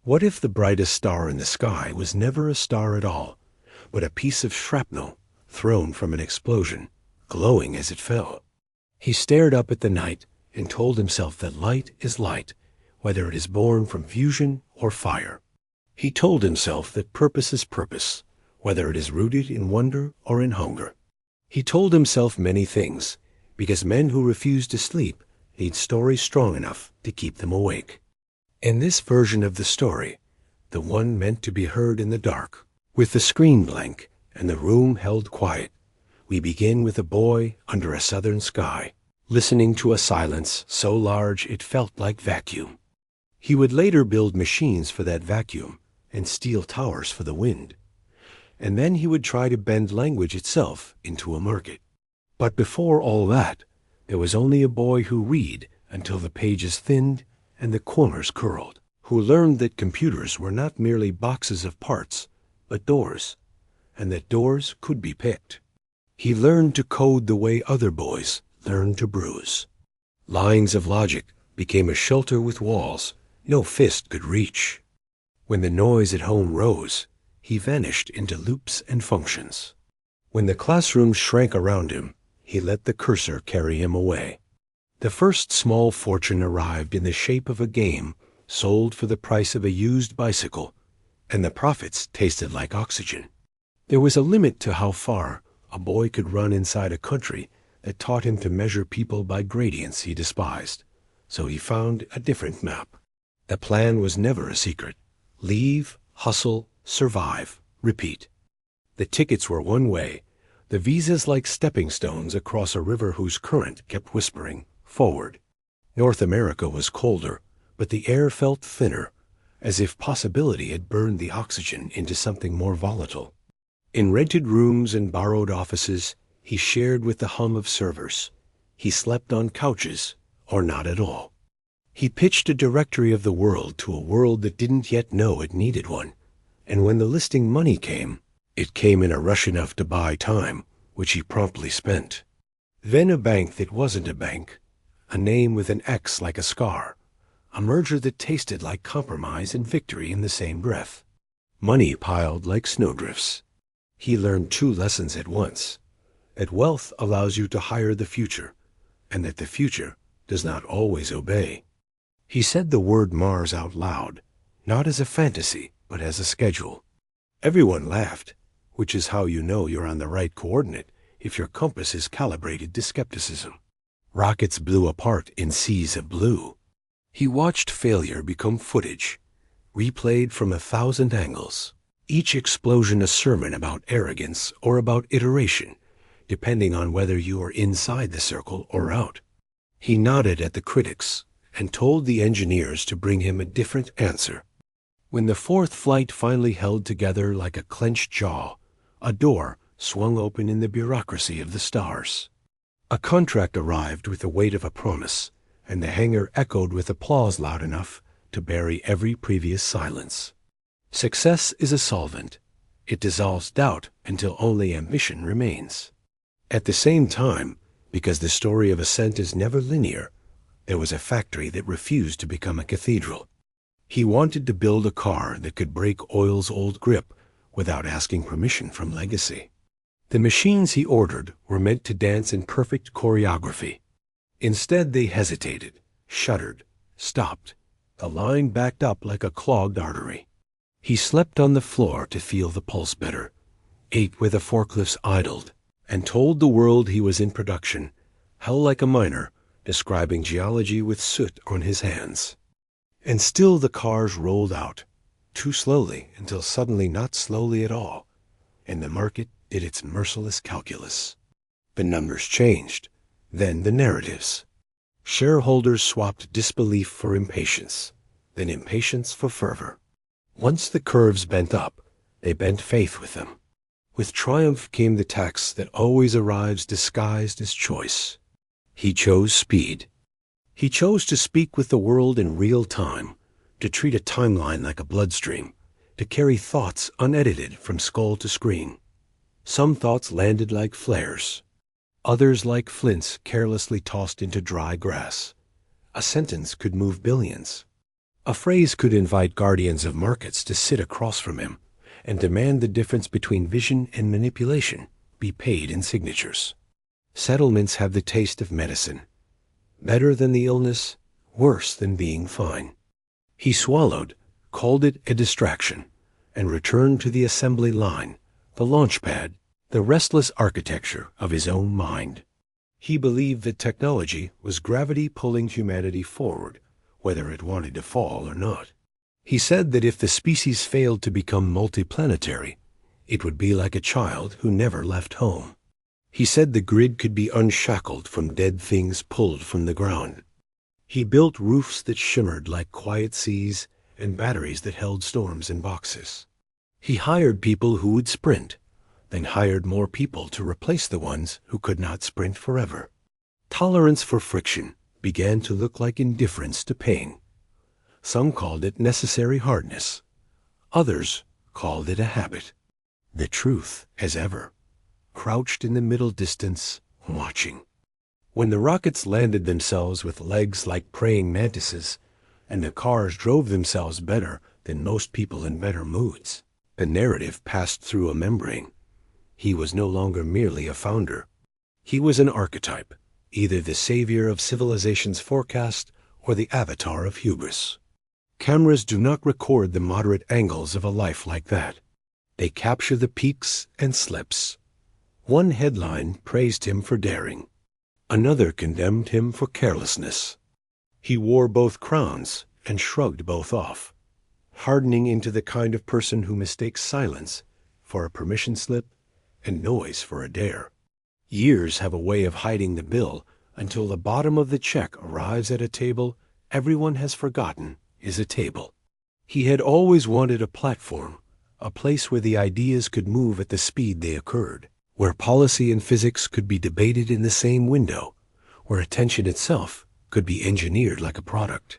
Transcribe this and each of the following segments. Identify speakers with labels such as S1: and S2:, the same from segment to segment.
S1: What if the brightest star in the sky was never a star at all, but a piece of shrapnel thrown from an explosion, glowing as it fell? He stared up at the night and told himself that light is light, whether it is born from fusion or fire. He told himself that purpose is purpose, whether it is rooted in wonder or in hunger. He told himself many things, because men who refuse to sleep need stories strong enough to keep them awake. In this version of the story, the one meant to be heard in the dark, with the screen blank and the room held quiet, we begin with a boy under a southern sky, listening to a silence so large it felt like vacuum. He would later build machines for that vacuum and steel towers for the wind. And then he would try to bend language itself into a market. But before all that, there was only a boy who read until the pages thinned and the corners curled, who learned that computers were not merely boxes of parts, but doors, and that doors could be picked. He learned to code the way other boys learned to bruise. Lines of logic became a shelter with walls no fist could reach. When the noise at home rose, he vanished into loops and functions. When the classroom shrank around him, he let the cursor carry him away. The first small fortune arrived in the shape of a game sold for the price of a used bicycle, and the profits tasted like oxygen. There was a limit to how far a boy could run inside a country that taught him to measure people by gradients he despised, so he found a different map. The plan was never a secret. Leave, hustle, survive, repeat. The tickets were one way, the visas like stepping stones across a river whose current kept whispering, forward. North America was colder, but the air felt thinner, as if possibility had burned the oxygen into something more volatile. In rented rooms and borrowed offices, he shared with the hum of servers. He slept on couches, or not at all. He pitched a directory of the world to a world that didn't yet know it needed one, and when the listing money came, it came in a rush enough to buy time, which he promptly spent. Then a bank that wasn't a bank, a name with an X like a scar, a merger that tasted like compromise and victory in the same breath. Money piled like snowdrifts. He learned two lessons at once, that wealth allows you to hire the future, and that the future does not always obey. He said the word Mars out loud, not as a fantasy, but as a schedule. Everyone laughed, which is how you know you're on the right coordinate if your compass is calibrated to skepticism. Rockets blew apart in seas of blue. He watched failure become footage, replayed from 1,000 angles, each explosion a sermon about arrogance or about iteration, depending on whether you are inside the circle or out. He nodded at the critics and told the engineers to bring him a different answer. When the fourth flight finally held together like a clenched jaw, a door swung open in the bureaucracy of the stars. A contract arrived with the weight of a promise, and the hangar echoed with applause loud enough to bury every previous silence. Success is a solvent. It dissolves doubt until only ambition remains. At the same time, because the story of ascent is never linear, there was a factory that refused to become a cathedral. He wanted to build a car that could break oil's old grip without asking permission from legacy. The machines he ordered were meant to dance in perfect choreography. Instead, they hesitated, shuddered, stopped. The line backed up like a clogged artery. He slept on the floor to feel the pulse better, ate where the forklifts idled, and told the world he was in production, held like a miner, describing geology with soot on his hands. And still the cars rolled out, too slowly until suddenly not slowly at all, and the market did its merciless calculus. The numbers changed, then the narratives. Shareholders swapped disbelief for impatience, then impatience for fervor. Once the curves bent up, they bent faith with them. With triumph came the tax that always arrives disguised as choice. He chose speed. He chose to speak with the world in real time, to treat a timeline like a bloodstream, to carry thoughts unedited from skull to screen. Some thoughts landed like flares, others like flints carelessly tossed into dry grass. A sentence could move billions. A phrase could invite guardians of markets to sit across from him and demand the difference between vision and manipulation be paid in signatures. Settlements have the taste of medicine. Better than the illness, worse than being fine. He swallowed, called it a distraction, and returned to the assembly line, the launch pad, the restless architecture of his own mind. He believed that technology was gravity pulling humanity forward, whether it wanted to fall or not. He said that if the species failed to become multiplanetary, it would be like a child who never left home. He said the grid could be unshackled from dead things pulled from the ground. He built roofs that shimmered like quiet seas and batteries that held storms in boxes. He hired people who would sprint, then hired more people to replace the ones who could not sprint forever. Tolerance for friction began to look like indifference to pain. Some called it necessary hardness. Others called it a habit. The truth, as ever, crouched in the middle distance, watching. When the rockets landed themselves with legs like praying mantises, and the cars drove themselves better than most people in better moods, the narrative passed through a membrane. He was no longer merely a founder. He was an archetype, either the savior of civilization's forecast or the avatar of hubris. Cameras do not record the moderate angles of a life like that. They capture the peaks and slips. One headline praised him for daring. Another condemned him for carelessness. He wore both crowns and shrugged both off, hardening into the kind of person who mistakes silence for a permission slip and noise for a dare. Years have a way of hiding the bill until the bottom of the check arrives at a table everyone has forgotten is a table. He had always wanted a platform, a place where the ideas could move at the speed they occurred, where policy and physics could be debated in the same window, where attention itself could be engineered like a product.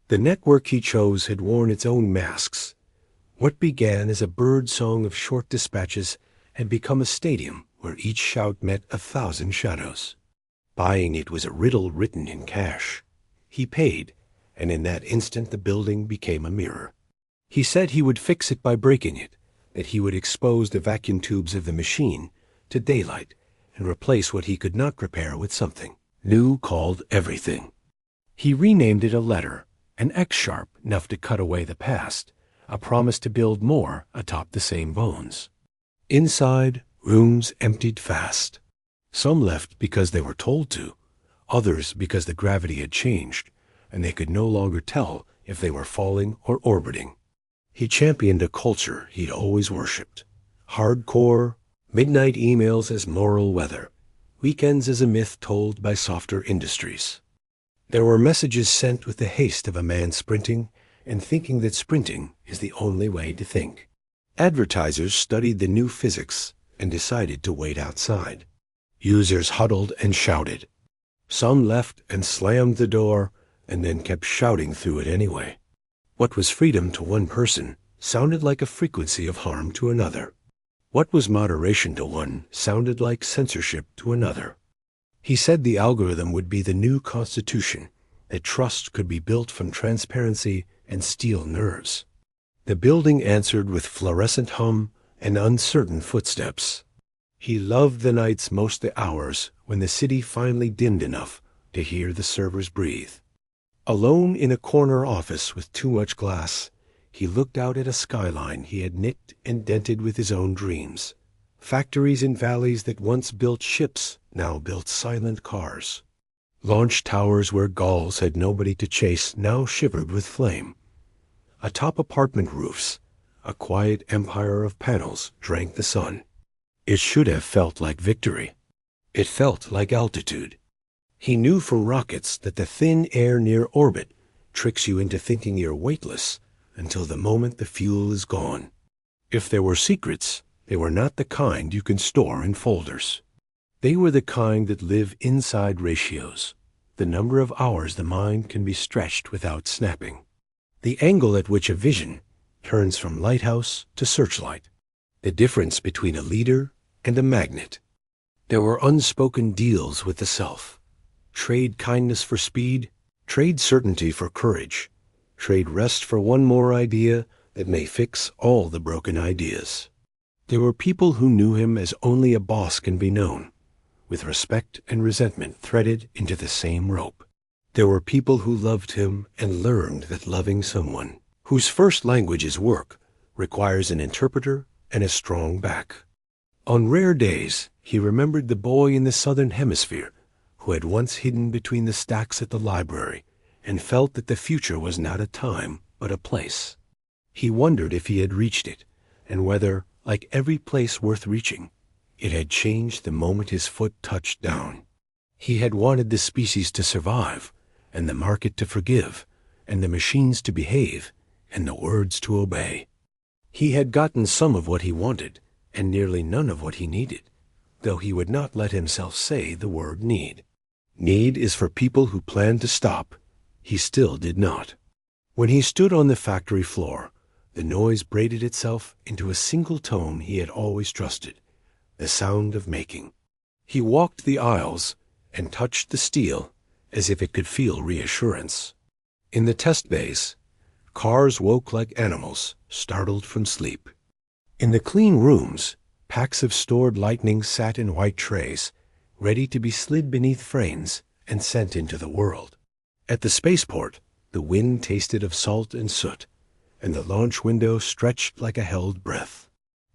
S1: The network he chose had worn its own masks. What began as a bird song of short dispatches had become a stadium where each shout met 1,000 shadows. Buying it was a riddle written in cash. He paid, and in that instant the building became a mirror. He said he would fix it by breaking it, that he would expose the vacuum tubes of the machine to daylight and replace what he could not repair with something new called everything. He renamed it a letter, an X sharp enough to cut away the past, a promise to build more atop the same bones. Inside, rooms emptied fast. Some left because they were told to, others because the gravity had changed, and they could no longer tell if they were falling or orbiting. He championed a culture he'd always worshipped. Hardcore, midnight emails as moral weather, weekends as a myth told by softer industries. There were messages sent with the haste of a man sprinting and thinking that sprinting is the only way to think. Advertisers studied the new physics and decided to wait outside. Users huddled and shouted. Some left and slammed the door and then kept shouting through it anyway. What was freedom to one person sounded like a frequency of harm to another. What was moderation to one sounded like censorship to another. He said the algorithm would be the new constitution, that trust could be built from transparency and steel nerves. The building answered with fluorescent hum and uncertain footsteps. He loved the nights most the hours when the city finally dimmed enough to hear the servers breathe. Alone in a corner office with too much glass, he looked out at a skyline he had nicked and dented with his own dreams. Factories in valleys that once built ships now built silent cars. Launch towers where gulls had nobody to chase now shivered with flame. Atop apartment roofs, a quiet empire of panels drank the sun. It should have felt like victory. It felt like altitude. He knew from rockets that the thin air near orbit tricks you into thinking you're weightless until the moment the fuel is gone. If there were secrets, they were not the kind you can store in folders. They were the kind that live inside ratios, the number of hours the mind can be stretched without snapping. The angle at which a vision turns from lighthouse to searchlight. The difference between a leader and a magnet. There were unspoken deals with the self. Trade kindness for speed, trade certainty for courage, Trade rest for one more idea that may fix all the broken ideas. There were people who knew him as only a boss can be known, with respect and resentment threaded into the same rope. There were people who loved him and learned that loving someone whose first language is work requires an interpreter and a strong back. On rare days, he remembered the boy in the southern hemisphere who had once hidden between the stacks at the library and felt that the future was not a time but a place. He wondered if he had reached it, and whether, like every place worth reaching, it had changed the moment his foot touched down. He had wanted the species to survive, and the market to forgive, and the machines to behave, and the words to obey. He had gotten some of what he wanted, and nearly none of what he needed, though he would not let himself say the word need. Need is for people who plan to stop. He still did not. When he stood on the factory floor, the noise braided itself into a single tone he had always trusted, the sound of making. He walked the aisles and touched the steel as if it could feel reassurance. In the test bays, cars woke like animals startled from sleep. In the clean rooms, packs of stored lightning sat in white trays, ready to be slid beneath frames and sent into the world. At the spaceport, the wind tasted of salt and soot, and the launch window stretched like a held breath.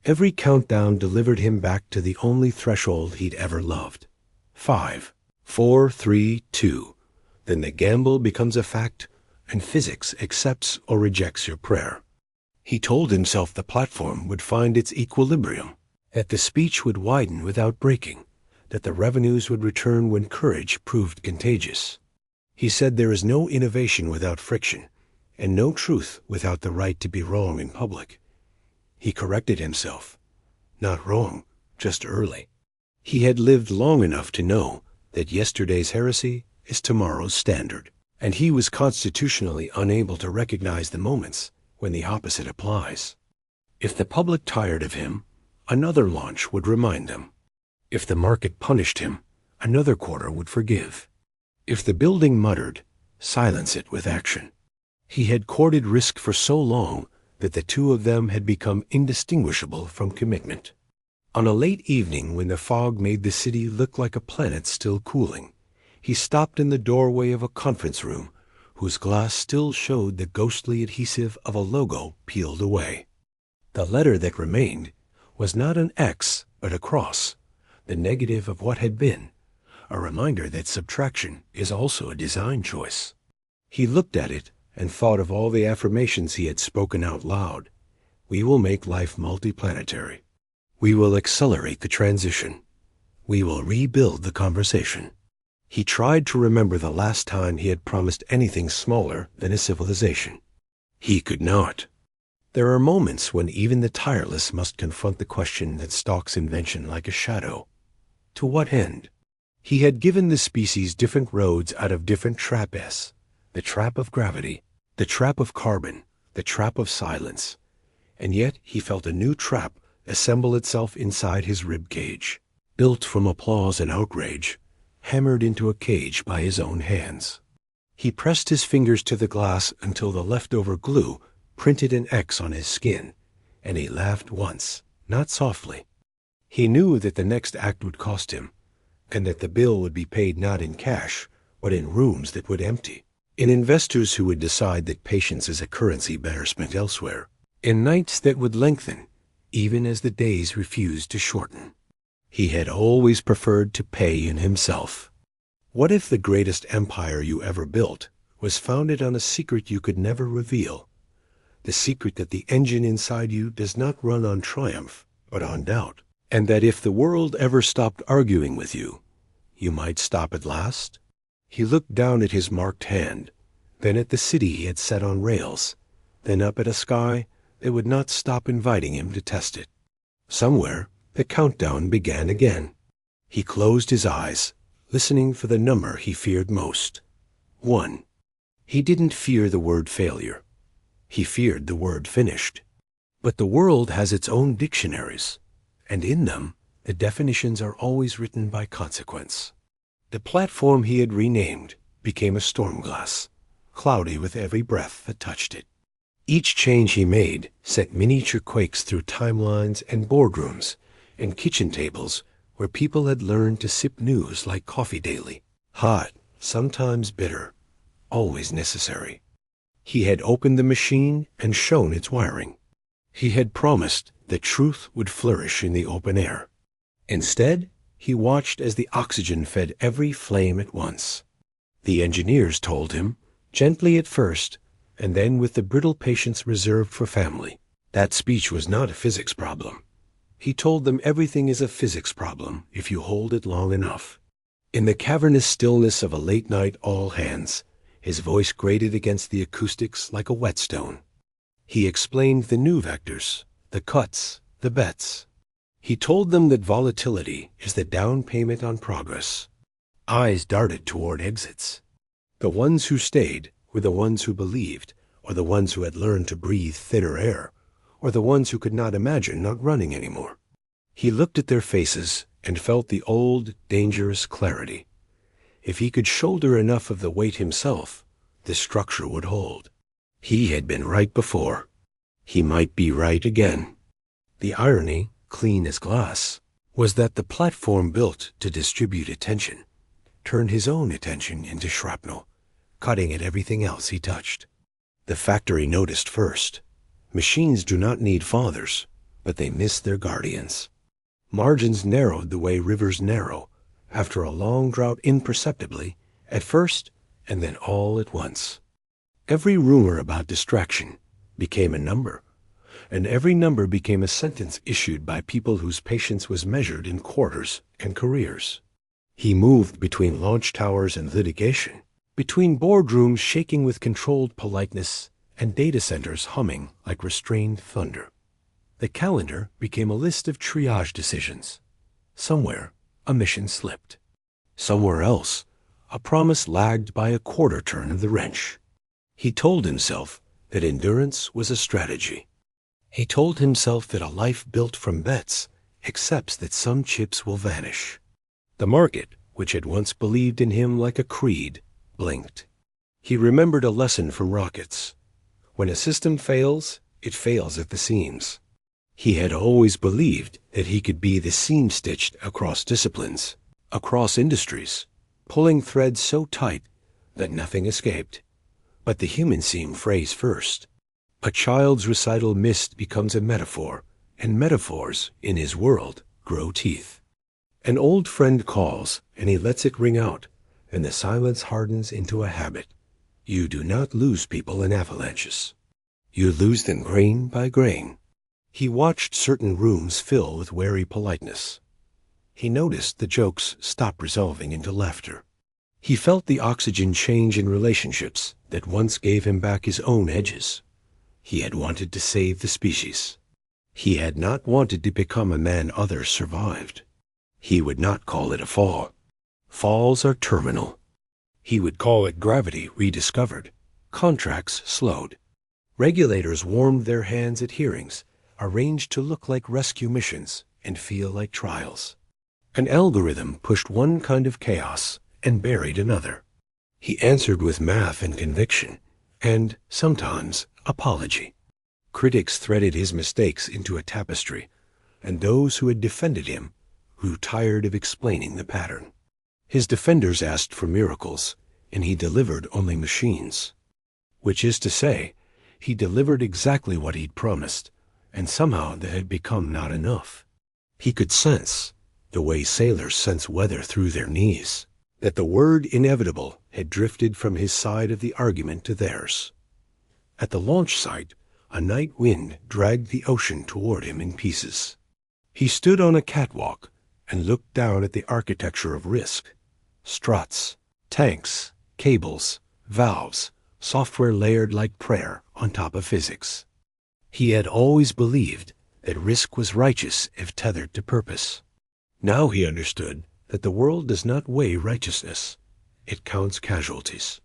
S1: Every countdown delivered him back to the only threshold he'd ever loved. 5, 4, 3, 2. Then the gamble becomes a fact, and physics accepts or rejects your prayer. He told himself the platform would find its equilibrium, that the speech would widen without breaking, that the revenues would return when courage proved contagious. He said there is no innovation without friction, and no truth without the right to be wrong in public. He corrected himself. Not wrong, just early. He had lived long enough to know that yesterday's heresy is tomorrow's standard, and he was constitutionally unable to recognize the moments when the opposite applies. If the public tired of him, another launch would remind them. If the market punished him, another quarter would forgive. If the building muttered, silence it with action. He had courted risk for so long that the two of them had become indistinguishable from commitment. On a late evening when the fog made the city look like a planet still cooling, he stopped in the doorway of a conference room whose glass still showed the ghostly adhesive of a logo peeled away. The letter that remained was not an X but a cross, the negative of what had been, a reminder that subtraction is also a design choice. He looked at it and thought of all the affirmations he had spoken out loud. We will make life multiplanetary. We will accelerate the transition. We will rebuild the conversation. He tried to remember the last time he had promised anything smaller than a civilization. He could not. There are moments when even the tireless must confront the question that stalks invention like a shadow. To what end? He had given the species different roads out of different traps: the trap of gravity, the trap of carbon, the trap of silence. And yet he felt a new trap assemble itself inside his rib cage, built from applause and outrage, hammered into a cage by his own hands. He pressed his fingers to the glass until the leftover glue printed an X on his skin, and he laughed once, not softly. He knew that the next act would cost him, and that the bill would be paid not in cash, but in rooms that would empty, in investors who would decide that patience is a currency better spent elsewhere, in nights that would lengthen, even as the days refused to shorten. He had always preferred to pay in himself. What if the greatest empire you ever built was founded on a secret you could never reveal? The secret that the engine inside you does not run on triumph, but on doubt. And that if the world ever stopped arguing with you, you might stop at last? He looked down at his marked hand, then at the city he had set on rails, then up at a sky that would not stop inviting him to test it. Somewhere, the countdown began again. He closed his eyes, listening for the number he feared most. 1. He didn't fear the word failure. He feared the word finished. But the world has its own dictionaries, and in them, the definitions are always written by consequence. The platform he had renamed became a storm glass, cloudy with every breath that touched it. Each change he made sent miniature quakes through timelines and boardrooms and kitchen tables where people had learned to sip news like coffee daily, hot, sometimes bitter, always necessary. He had opened the machine and shown its wiring. He had promised that truth would flourish in the open air. Instead, he watched as the oxygen fed every flame at once. The engineers told him, gently at first, and then with the brittle patience reserved for family. That speech was not a physics problem. He told them everything is a physics problem if you hold it long enough. In the cavernous stillness of a late-night all-hands, his voice grated against the acoustics like a whetstone. He explained the new vectors, the cuts, the bets. He told them that volatility is the down payment on progress. Eyes darted toward exits. The ones who stayed were the ones who believed, or the ones who had learned to breathe thinner air, or the ones who could not imagine not running anymore. He looked at their faces and felt the old, dangerous clarity. If he could shoulder enough of the weight himself, the structure would hold. He had been right before. He might be right again. The irony, clean as glass, was that the platform built to distribute attention turned his own attention into shrapnel, cutting at everything else he touched. The factory noticed first. Machines do not need fathers, but they miss their guardians. Margins narrowed the way rivers narrow, after a long drought imperceptibly, at first, and then all at once. Every rumor about distraction became a number, and every number became a sentence issued by people whose patience was measured in quarters and careers. He moved between launch towers and litigation, between boardrooms shaking with controlled politeness and data centers humming like restrained thunder. The calendar became a list of triage decisions. Somewhere, a mission slipped. Somewhere else, a promise lagged by a quarter turn of the wrench. He told himself that endurance was a strategy. He told himself that a life built from bets accepts that some chips will vanish. The market, which had once believed in him like a creed, blinked. He remembered a lesson from rockets. When a system fails, it fails at the seams. He had always believed that he could be the seam stitched across disciplines, across industries, pulling threads so tight that nothing escaped. But the human seam frays first. A child's recital missed becomes a metaphor, and metaphors, in his world, grow teeth. An old friend calls, and he lets it ring out, and the silence hardens into a habit. You do not lose people in avalanches. You lose them grain by grain. He watched certain rooms fill with wary politeness. He noticed the jokes stop resolving into laughter. He felt the oxygen change in relationships that once gave him back his own edges. He had wanted to save the species. He had not wanted to become a man others survived. He would not call it a fall. Falls are terminal. He would call it gravity rediscovered, contracts slowed. Regulators warmed their hands at hearings, arranged to look like rescue missions and feel like trials. An algorithm pushed one kind of chaos and buried another. He answered with math and conviction, and, sometimes, apology. Critics threaded his mistakes into a tapestry, and those who had defended him grew tired of explaining the pattern. His defenders asked for miracles, and he delivered only machines. Which is to say, he delivered exactly what he'd promised, and somehow that had become not enough. He could sense, the way sailors sense weather through their knees, that the word inevitable had drifted from his side of the argument to theirs. At the launch site, a night wind dragged the ocean toward him in pieces. He stood on a catwalk and looked down at the architecture of risk. Struts, tanks, cables, valves, software layered like prayer on top of physics. He had always believed that risk was righteous if tethered to purpose. Now he understood that the world does not weigh righteousness. It counts casualties.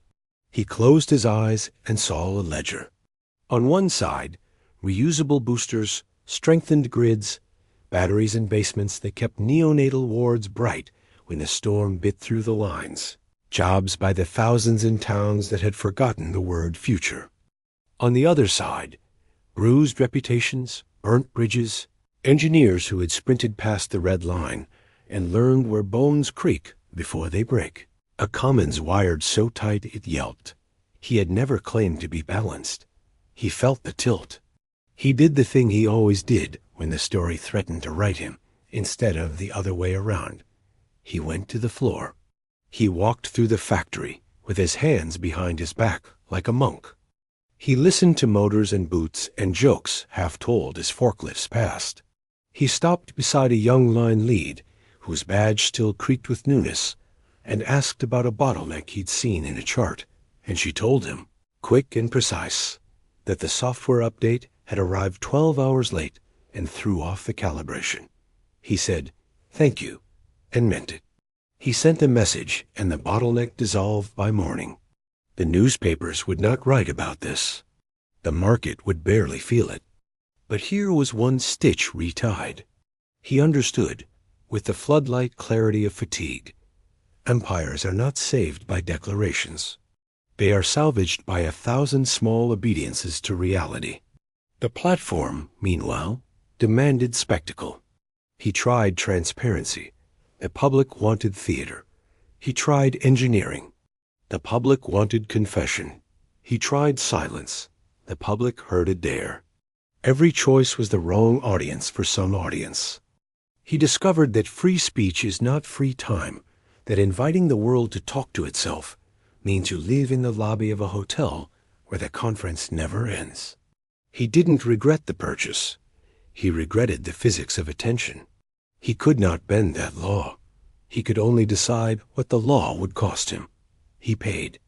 S1: He closed his eyes and saw a ledger. On one side, reusable boosters, strengthened grids, batteries in basements that kept neonatal wards bright when the storm bit through the lines. jobs by the thousands in towns that had forgotten the word future. On the other side, bruised reputations, burnt bridges, engineers who had sprinted past the red line and learned where bones creak before they break. A commons wired so tight it yelped. He had never claimed to be balanced. He felt the tilt. He did the thing he always did when the story threatened to right him, instead of the other way around. He went to the floor. He walked through the factory with his hands behind his back like a monk. He listened to motors and boots and jokes half told as forklifts passed. He stopped beside a young line lead whose badge still creaked with newness and asked about a bottleneck he'd seen in a chart, and she told him, quick and precise, that the software update had arrived 12 hours late and threw off the calibration. He said, "Thank you," and meant it. He sent a message, and the bottleneck dissolved by morning. The newspapers would not write about this. The market would barely feel it. But here was one stitch retied. He understood, with the floodlight clarity of fatigue. Empires are not saved by declarations. They are salvaged by 1,000 small obediences to reality. The platform, meanwhile, demanded spectacle. He tried transparency. The public wanted theater. He tried engineering. The public wanted confession. He tried silence. The public heard a dare. Every choice was the wrong audience for some audience. He discovered that free speech is not free time, that inviting the world to talk to itself means you live in the lobby of a hotel where the conference never ends. He didn't regret the purchase. He regretted the physics of attention. He could not bend that law. He could only decide what the law would cost him. He paid.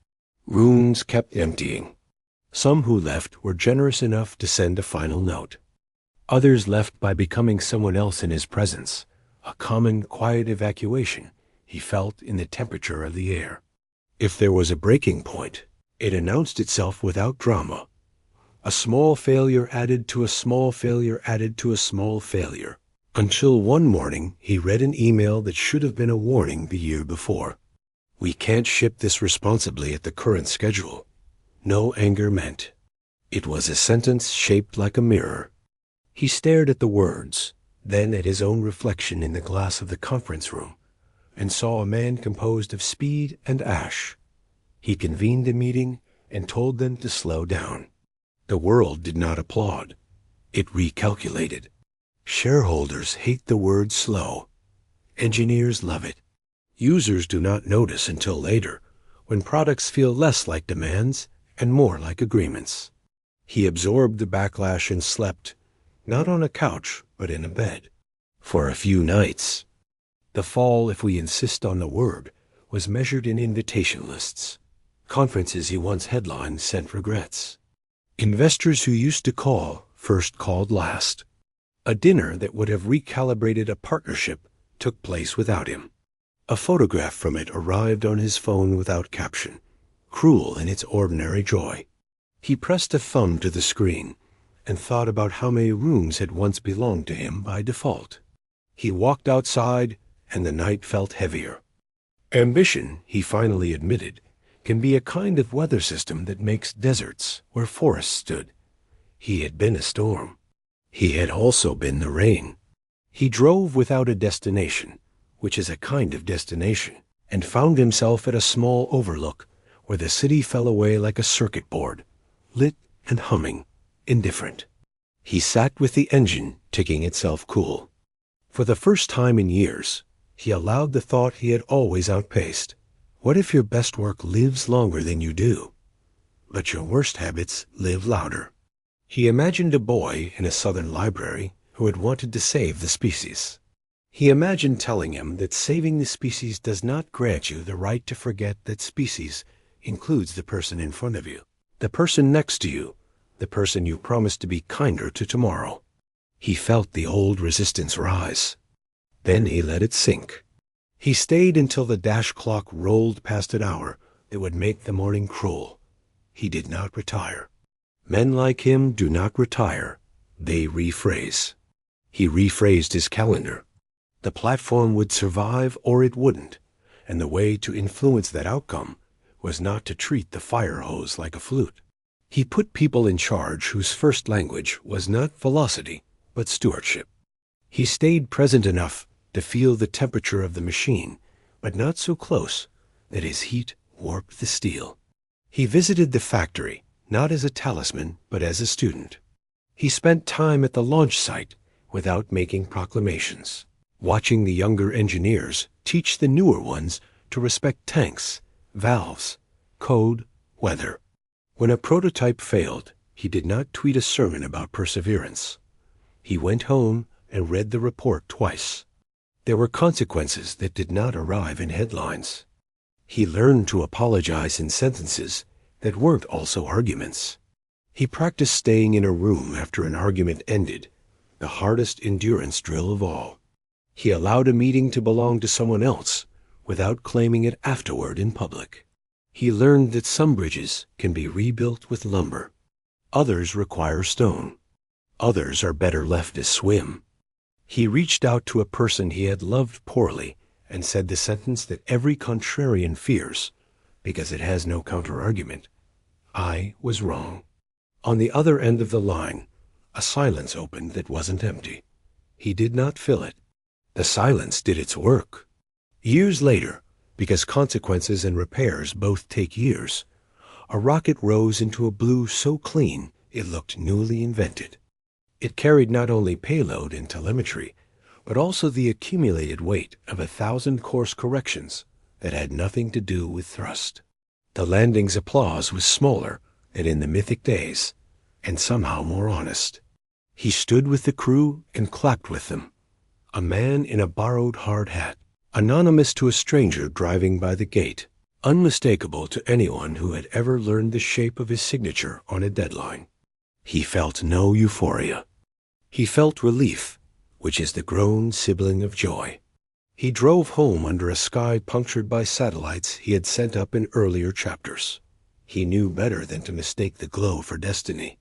S1: Rooms kept emptying. Some who left were generous enough to send a final note. Others left by becoming someone else in his presence, a common, quiet evacuation he felt in the temperature of the air. If there was a breaking point, it announced itself without drama. A small failure added to a small failure added to a small failure, until one morning he read an email that should have been a warning the year before. "We can't ship this responsibly at the current schedule." No anger meant. It was a sentence shaped like a mirror. He stared at the words, then at his own reflection in the glass of the conference room, and saw a man composed of speed and ash. He convened a meeting and told them to slow down. The world did not applaud. It recalculated. Shareholders hate the word slow. Engineers love it. Users do not notice until later, when products feel less like demands and more like agreements. He absorbed the backlash and slept, not on a couch, but in a bed. For a few nights. The fall, if we insist on the word, was measured in invitation lists. Conferences he once headlined sent regrets. Investors who used to call first called last. A dinner that would have recalibrated a partnership took place without him. A photograph from it arrived on his phone without caption, cruel in its ordinary joy. He pressed a thumb to the screen and thought about how many rooms had once belonged to him by default. He walked outside, and the night felt heavier. Ambition, he finally admitted, can be a kind of weather system that makes deserts where forests stood. He had been a storm. He had also been the rain. He drove without a destination, which is a kind of destination, and found himself at a small overlook where the city fell away like a circuit board, lit and humming, indifferent. He sat with the engine ticking itself cool. For the first time in years, he allowed the thought he had always outpaced. What if your best work lives longer than you do, but your worst habits live louder? He imagined a boy in a southern library who had wanted to save the species. He imagined telling him that saving the species does not grant you the right to forget that species includes the person in front of you, the person next to you, the person you promised to be kinder to tomorrow. He felt the old resistance rise. Then he let it sink. He stayed until the dash clock rolled past an hour that would make the morning cruel. He did not retire. Men like him do not retire. They rephrase. He rephrased his calendar. The platform would survive or it wouldn't, and the way to influence that outcome was not to treat the fire hose like a flute. He put people in charge whose first language was not velocity, but stewardship. He stayed present enough to feel the temperature of the machine, but not so close that his heat warped the steel. He visited the factory, not as a talisman, but as a student. He spent time at the launch site without making proclamations, watching the younger engineers teach the newer ones to respect tanks, valves, code, weather. When a prototype failed, he did not tweet a sermon about perseverance. He went home and read the report twice. There were consequences that did not arrive in headlines. He learned to apologize in sentences that weren't also arguments. He practiced staying in a room after an argument ended, the hardest endurance drill of all. He allowed a meeting to belong to someone else without claiming it afterward in public. He learned that some bridges can be rebuilt with lumber. Others require stone. Others are better left as swim. He reached out to a person he had loved poorly and said the sentence that every contrarian fears, because it has no counter-argument: I was wrong. On the other end of the line, a silence opened that wasn't empty. He did not fill it. The silence did its work. Years later, because consequences and repairs both take years, a rocket rose into a blue so clean it looked newly invented. It carried not only payload and telemetry, but also the accumulated weight of 1,000 course corrections that had nothing to do with thrust. The landing's applause was smaller than in the mythic days, and somehow more honest. He stood with the crew and clapped with them. A man in a borrowed hard hat, anonymous to a stranger driving by the gate, unmistakable to anyone who had ever learned the shape of his signature on a deadline. He felt no euphoria. He felt relief, which is the grown sibling of joy. He drove home under a sky punctured by satellites he had sent up in earlier chapters. He knew better than to mistake the glow for destiny.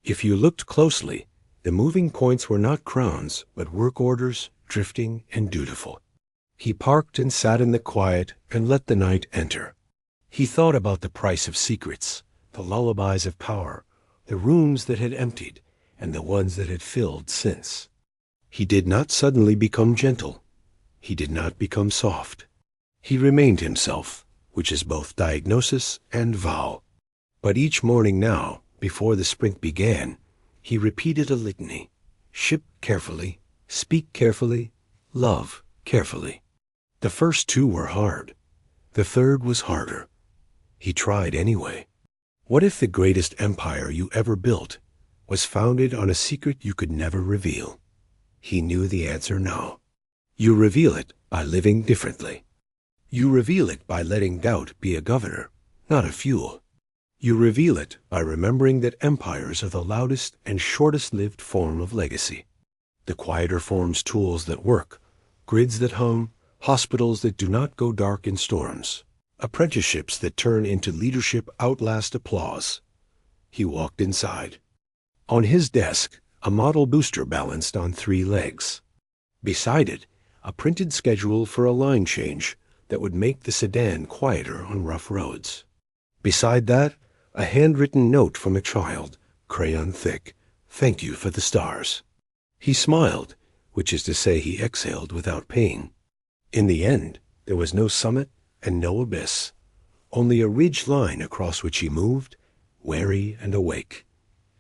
S1: If you looked closely, the moving points were not crowns, but work orders, drifting and dutiful. He parked and sat in the quiet and let the night enter. He thought about the price of secrets, the lullabies of power, the rooms that had emptied, and the ones that had filled since. He did not suddenly become gentle. He did not become soft. He remained himself, which is both diagnosis and vow. But each morning now, before the sprint began, he repeated a litany: ship carefully, speak carefully, love carefully. The first two were hard. The third was harder. He tried anyway. What if the greatest empire you ever built was founded on a secret you could never reveal? He knew the answer now. You reveal it by living differently. You reveal it by letting doubt be a governor, not a fuel. You reveal it by remembering that empires are the loudest and shortest-lived form of legacy. The quieter forms tools that work, grids that hum, hospitals that do not go dark in storms, apprenticeships that turn into leadership outlast applause. He walked inside. On his desk, a model booster balanced on 3 legs. Beside it, a printed schedule for a line change that would make the sedan quieter on rough roads. Beside that, a handwritten note from a child, crayon thick: thank you for the stars. He smiled, which is to say he exhaled without pain. In the end, there was no summit and no abyss, only a ridge line across which he moved, wary and awake.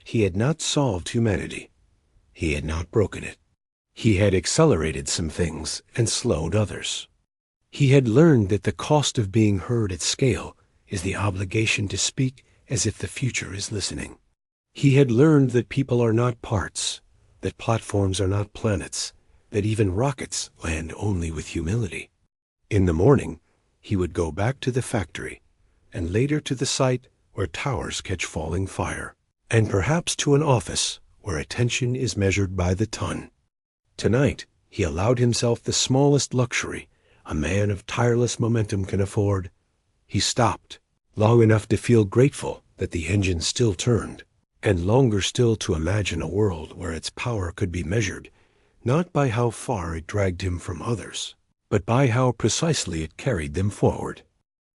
S1: He had not solved humanity. He had not broken it. He had accelerated some things and slowed others. He had learned that the cost of being heard at scale is the obligation to speak as if the future is listening. He had learned that people are not parts, that platforms are not planets, that even rockets land only with humility. In the morning, he would go back to the factory, and later to the site where towers catch falling fire, and perhaps to an office where attention is measured by the ton. Tonight, he allowed himself the smallest luxury a man of tireless momentum can afford. He stopped, long enough to feel grateful that the engine still turned, and longer still to imagine a world where its power could be measured, not by how far it dragged him from others, but by how precisely it carried them forward.